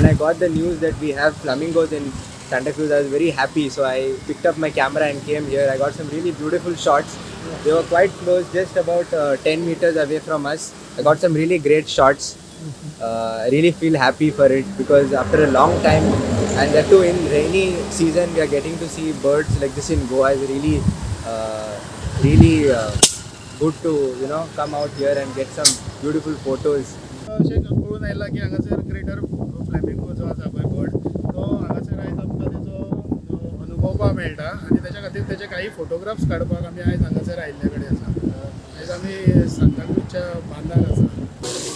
I got the news that we have flamingos in Santa Cruz, I was very happy. So I picked up my camera and came here. I got some really beautiful shots. They were quite close, just about 10 meters away from us. I got some really great shots. I really feel happy for it because after a long time, and that too in rainy season, we are getting to see birds like this in Goa. Is really good to come out here and get some beautiful photos. अशें कळून आयला की हांगासर greater flamingo जो आसा पळय bird तो हांगासर आयज आमकां तेजो अनुभवपाक मेळटा आनी तेच्या खातीर तेचे काही फोटोग्राफ्स काडपाक आमी आयज हांगासर आयिल्ले कडेन आसा. आयज आमी सांताक्रूजच्या बांदार आसा.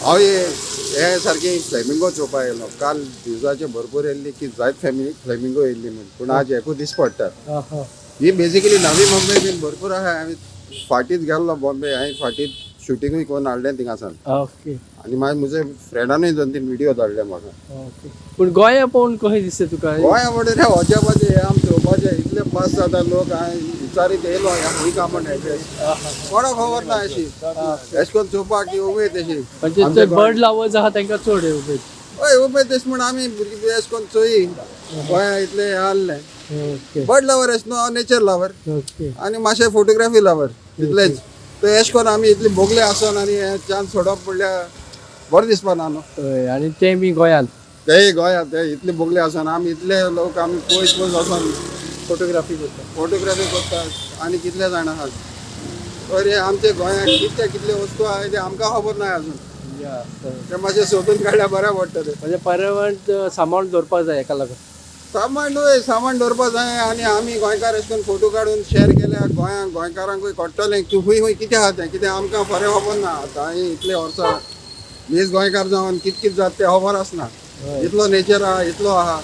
हांव हे सारकें फ्लेमिंगो चोवपाक येयलो. काल दिवसाचे भरपूर येयल्ली की जायत फ्लेमिंगो येयल्ली म्हण, पूण आज एकूच दीस पडटा. ही बेजिकली नवी मुंबय बीन भरपूर आहा. हांवें फाटींच गेल्लो बॉम्बे. हांवें फाटींच शुटिंगूय करून हाडलें थिंगासान. ओके आनी म्हजे फ्रेंडानूय 2-3 व्हिडिओ धाडले म्हाका. ओके. पूण गोंया पळोवन कशें दिसता तुका? गोंया वटेन वचपाचें हे आम चोवपाचें इतले पास जाता लोक. हांवें विचारीत येयलो खूंय कामण एड्रेस कोणाक खबर ना अशी. अशें करून चोवपाक ती उमेद अशी. म्हणजे ते बर्ड लावर्स आहा तांकां चड उमेद. हय उमेद अशी म्हण आमी भुरगीं अशें करून चोयी गोंया इतलें हें आहलें. ओके बर्ड लवर अशें न्हू, हांव नेचर लवर ओके आनी मातशें फोटोग्राफी लवर इतलेंच. तर अशें करून आमी इतली बोगले आसन आनी हे चान्स सोडप म्हणल्यार बरें दिसपा ना न्हू. हय. आनी ते बी गोंयांत तेय गोंयांत ते इतले बोगले आसन आमी इतले लोक आमी पयस पयस वचोन फोटोग्राफी करता. फोटोग्राफी करतात आनी कितले जाण आहात. तर हे आमचे गोंयांत कितले वस्तू आहाय ते आमकां खबर ना अजून. या, हय. ते मातशें सोदून काडल्यार बरें पडटा ते. म्हणजे पर्यावरण सांबाळून दवरपाक जाय हेका लागून. सामान दवरपा जाय आनी आमी गोंयकार अशें करून फोटो काडून शेअर केल्यार गोंयकारांकूय कळटलें की खूंय कितें आहा तें. कितें आमकां खरें खबर ना. आतां हांवें इतले वर्सां वीस गोंयकार जावन कित जाता तें खबर आसना. इतलो नेचर आहा इतलो आहा